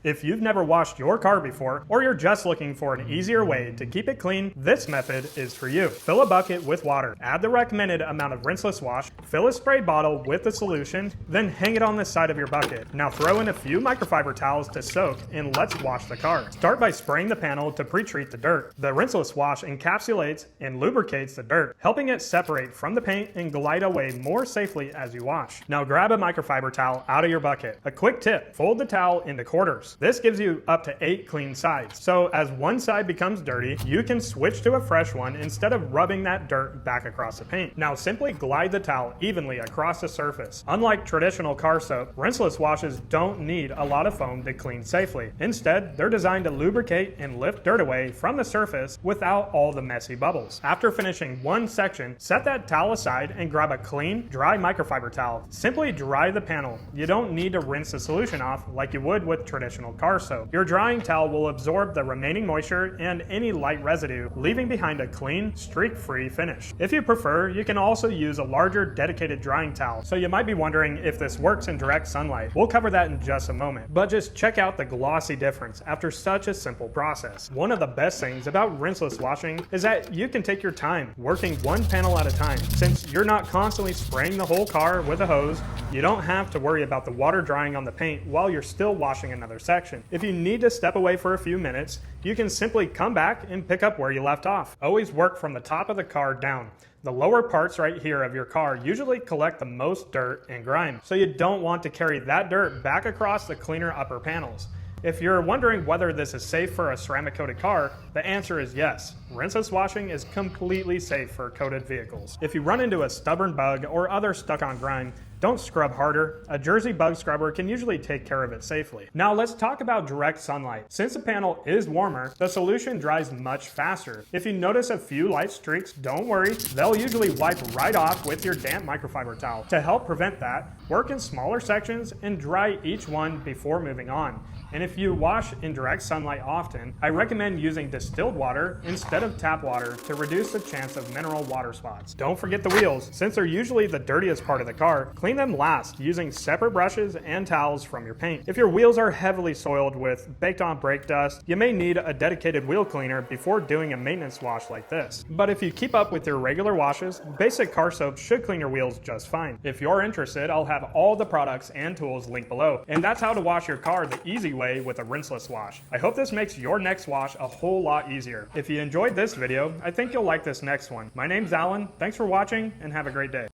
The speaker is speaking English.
If you've never washed your car before, or you're just looking for an easier way to keep it clean, this method is for you. Fill a bucket with water, add the recommended amount of rinseless wash, fill a spray bottle with the solution, then hang it on the side of your bucket. Now throw in a few microfiber towels to soak, and let's wash the car. Start by spraying the panel to pre-treat the dirt. The rinseless wash encapsulates and lubricates the dirt, helping it separate from the paint and glide away more safely as you wash. Now grab a microfiber towel out of your bucket. A quick tip, fold the towel into quarters. This gives you up to 8 clean sides. So as one side becomes dirty, you can switch to a fresh one instead of rubbing that dirt back across the paint. Now simply glide the towel evenly across the surface. Unlike traditional car soap, rinseless washes don't need a lot of foam to clean safely. Instead, they're designed to lubricate and lift dirt away from the surface without all the messy bubbles. After finishing one section, set that towel aside and grab a clean, dry microfiber towel. Simply dry the panel. You don't need to rinse the solution off like you would with traditional car soap. Your drying towel will absorb the remaining moisture and any light residue, leaving behind a clean, streak-free finish. If you prefer, you can also use a larger dedicated drying towel. So you might be wondering if this works in direct sunlight. We'll cover that in just a moment, but just check out the glossy difference after such a simple process. One of the best things about rinseless washing is that you can take your time working one panel at a time. Since you're not constantly spraying the whole car with a hose, you don't have to worry about the water drying on the paint while you're still washing another section. If you need to step away for a few minutes, you can simply come back and pick up where you left off. Always work from the top of the car down. The lower parts right here of your car usually collect the most dirt and grime, so you don't want to carry that dirt back across the cleaner upper panels. If you're wondering whether this is safe for a ceramic coated car, the answer is yes. Rinseless washing is completely safe for coated vehicles. If you run into a stubborn bug or other stuck-on grime, don't scrub harder. A Jersey bug scrubber can usually take care of it safely. Now let's talk about direct sunlight. Since the panel is warmer, the solution dries much faster. If you notice a few light streaks, don't worry. They'll usually wipe right off with your damp microfiber towel. To help prevent that, work in smaller sections and dry each one before moving on. And if you wash in direct sunlight often, I recommend using distilled water instead of tap water to reduce the chance of mineral water spots. Don't forget the wheels. Since they're usually the dirtiest part of the car, clean them last using separate brushes and towels from your paint. If your wheels are heavily soiled with baked on brake dust, you may need a dedicated wheel cleaner before doing a maintenance wash like this. But if you keep up with your regular washes, basic car soap should clean your wheels just fine. If you're interested, I'll have all the products and tools linked below. And that's how to wash your car the easy way with a rinseless wash. I hope this makes your next wash a whole lot easier. If you enjoyed this video, I think you'll like this next one. My name's Alan, thanks for watching and have a great day.